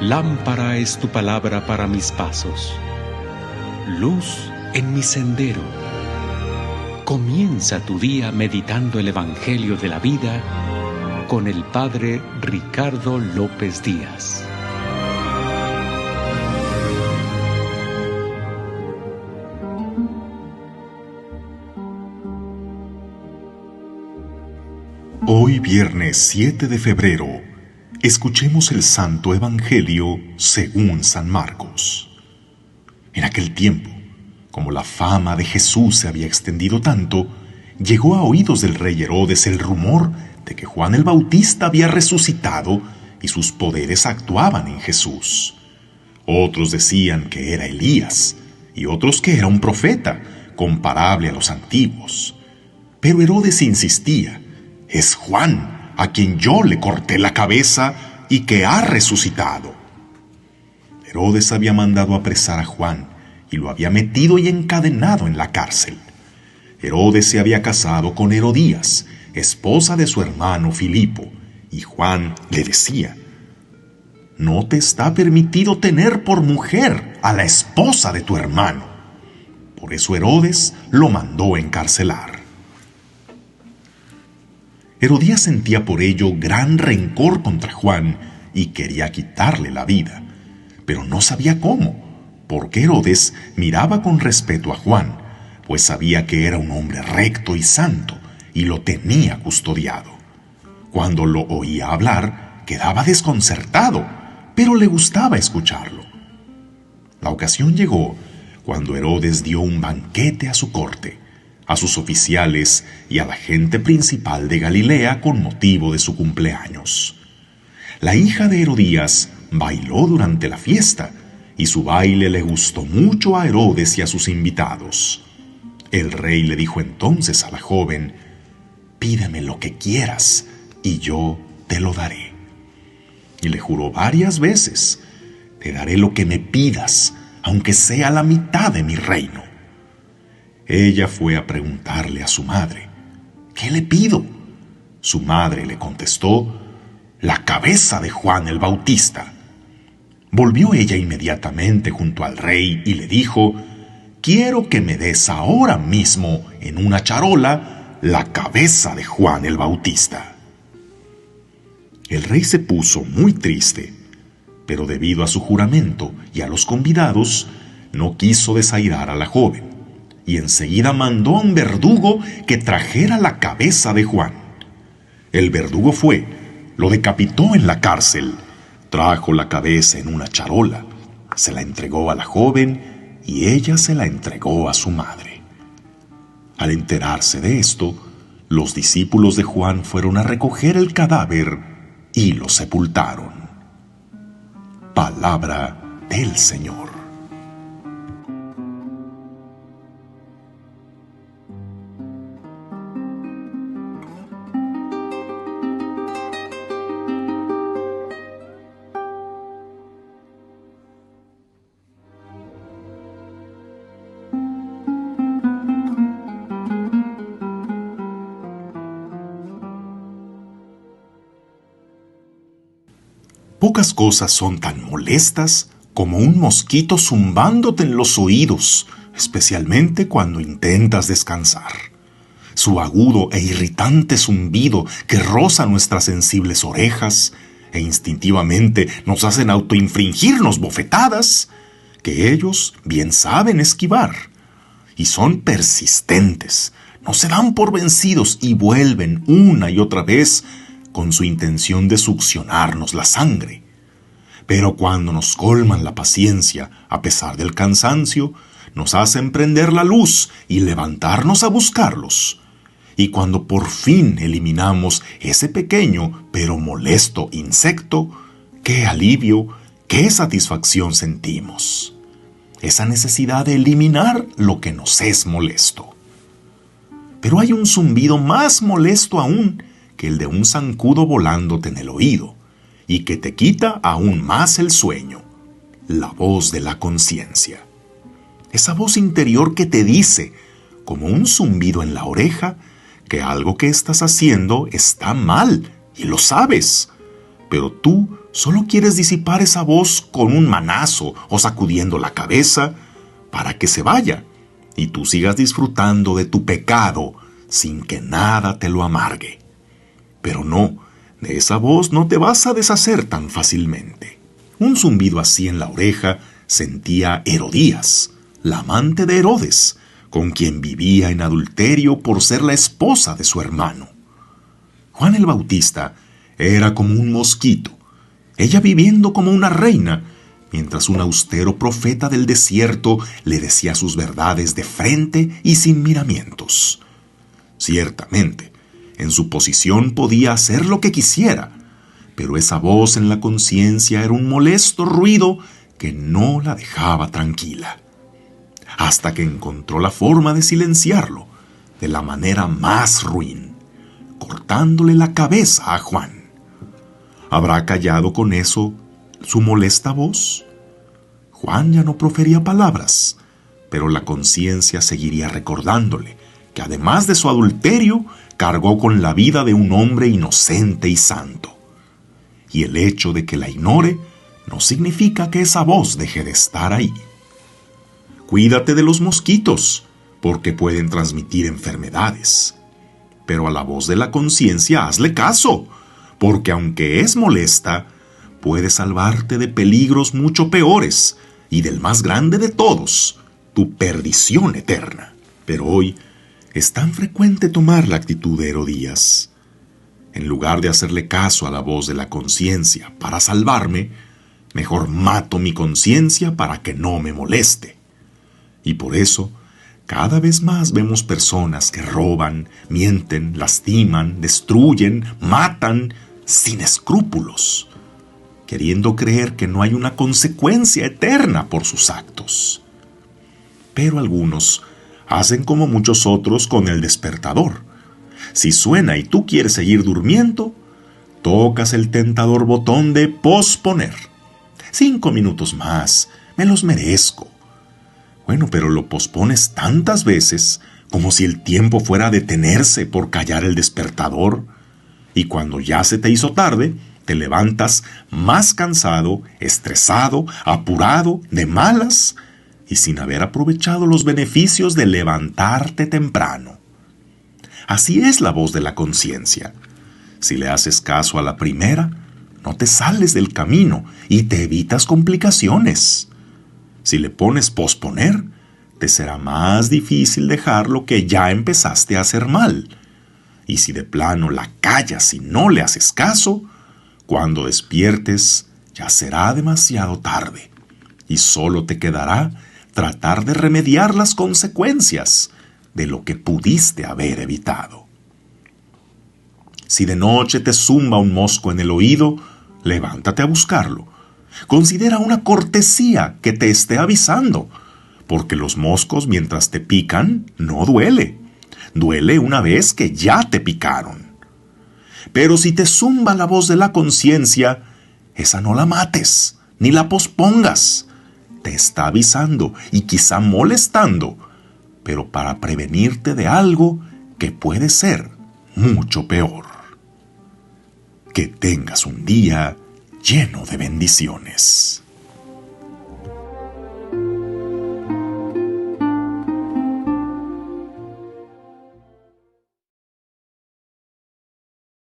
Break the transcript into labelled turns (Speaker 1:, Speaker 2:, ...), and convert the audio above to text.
Speaker 1: Lámpara es tu palabra para mis pasos, luz en mi sendero. Comienza tu día meditando el Evangelio de la vida con el Padre Ricardo López Díaz.
Speaker 2: Hoy, viernes 7 de febrero, escuchemos el Santo Evangelio según San Marcos. En aquel tiempo, como la fama de Jesús se había extendido tanto, llegó a oídos del rey Herodes el rumor de que Juan el Bautista había resucitado y sus poderes actuaban en Jesús. Otros decían que era Elías y otros que era un profeta, comparable a los antiguos. Pero Herodes insistía: es Juan, a quien yo le corté la cabeza y que ha resucitado. Herodes había mandado apresar a Juan y lo había metido y encadenado en la cárcel. Herodes se había casado con Herodías, esposa de su hermano Filipo, y Juan le decía: no te está permitido tener por mujer a la esposa de tu hermano. Por eso Herodes lo mandó encarcelar. Herodías sentía por ello gran rencor contra Juan y quería quitarle la vida, pero no sabía cómo, porque Herodes miraba con respeto a Juan, pues sabía que era un hombre recto y santo y lo tenía custodiado. Cuando lo oía hablar, quedaba desconcertado, pero le gustaba escucharlo. La ocasión llegó cuando Herodes dio un banquete a su corte, a sus oficiales y a la gente principal de Galilea con motivo de su cumpleaños. La hija de Herodías bailó durante la fiesta y su baile le gustó mucho a Herodes y a sus invitados. El rey le dijo entonces a la joven: pídeme lo que quieras y yo te lo daré. Y le juró varias veces: te daré lo que me pidas, aunque sea la mitad de mi reino. Ella fue a preguntarle a su madre: ¿qué le pido? Su madre le contestó: la cabeza de Juan el Bautista. Volvió ella inmediatamente junto al rey y le dijo: quiero que me des ahora mismo en una charola la cabeza de Juan el Bautista. El rey se puso muy triste, pero debido a su juramento y a los convidados, no quiso desairar a la joven, y enseguida mandó a un verdugo que trajera la cabeza de Juan. El verdugo fue, lo decapitó en la cárcel, trajo la cabeza en una charola, se la entregó a la joven y ella se la entregó a su madre. Al enterarse de esto, los discípulos de Juan fueron a recoger el cadáver y lo sepultaron. Palabra del Señor. Pocas cosas son tan molestas como un mosquito zumbándote en los oídos, especialmente cuando intentas descansar. Su agudo e irritante zumbido que roza nuestras sensibles orejas e instintivamente nos hacen autoinfringirnos bofetadas que ellos bien saben esquivar. Y son persistentes, no se dan por vencidos y vuelven una y otra vez con su intención de succionarnos la sangre. Pero cuando nos colman la paciencia, a pesar del cansancio, nos hacen prender la luz y levantarnos a buscarlos. Y cuando por fin eliminamos ese pequeño pero molesto insecto, ¡qué alivio, qué satisfacción sentimos! Esa necesidad de eliminar lo que nos es molesto. Pero hay un zumbido más molesto aún que el de un zancudo volándote en el oído, y que te quita aún más el sueño: la voz de la conciencia. Esa voz interior que te dice, como un zumbido en la oreja, que algo que estás haciendo está mal y lo sabes, pero tú Solo quieres disipar esa voz con un manazo o sacudiendo la cabeza para que se vaya y tú sigas disfrutando de tu pecado sin que nada te lo amargue. Pero no, de esa voz no te vas a deshacer tan fácilmente. Un zumbido así en la oreja sentía Herodías, la amante de Herodes, con quien vivía en adulterio por ser la esposa de su hermano. Juan el Bautista era como un mosquito, ella viviendo como una reina, mientras un austero profeta del desierto le decía sus verdades de frente y sin miramientos. Ciertamente, en su posición podía hacer lo que quisiera, pero esa voz en la conciencia era un molesto ruido que no la dejaba tranquila, hasta que encontró la forma de silenciarlo de la manera más ruin, cortándole la cabeza a Juan. ¿Habrá callado con eso su molesta voz? Juan ya no profería palabras, pero la conciencia seguiría recordándole que además de su adulterio, cargó con la vida de un hombre inocente y santo. Y el hecho de que la ignore no significa que esa voz deje de estar ahí. Cuídate de los mosquitos, porque pueden transmitir enfermedades. Pero a la voz de la conciencia hazle caso, porque aunque es molesta, puede salvarte de peligros mucho peores y del más grande de todos, tu perdición eterna. Pero hoy es tan frecuente tomar la actitud de Herodías. En lugar de hacerle caso a la voz de la conciencia para salvarme, mejor mato mi conciencia para que no me moleste. Y por eso, cada vez más vemos personas que roban, mienten, lastiman, destruyen, matan, sin escrúpulos, queriendo creer que no hay una consecuencia eterna por sus actos. Pero algunos hacen como muchos otros con el despertador. Si suena y tú quieres seguir durmiendo, tocas el tentador botón de posponer. 5 minutos más, me los merezco. Bueno, pero lo pospones tantas veces como si el tiempo fuera a detenerse por callar el despertador. Y cuando ya se te hizo tarde, te levantas más cansado, estresado, apurado, de malas y sin haber aprovechado los beneficios de levantarte temprano. Así es la voz de la conciencia. Si le haces caso a la primera, no te sales del camino y te evitas complicaciones. Si le pones posponer, te será más difícil dejar lo que ya empezaste a hacer mal. Y si de plano la callas y no le haces caso, cuando despiertes ya será demasiado tarde y solo te quedará tratar de remediar las consecuencias de lo que pudiste haber evitado. Si de noche te zumba un mosco en el oído, levántate a buscarlo. Considera una cortesía que te esté avisando, porque los moscos mientras te pican no duele. Duele una vez que ya te picaron. Pero si te zumba la voz de la conciencia, esa no la mates, ni la pospongas. Te está avisando y quizá molestando, pero para prevenirte de algo que puede ser mucho peor. Que tengas un día lleno de bendiciones.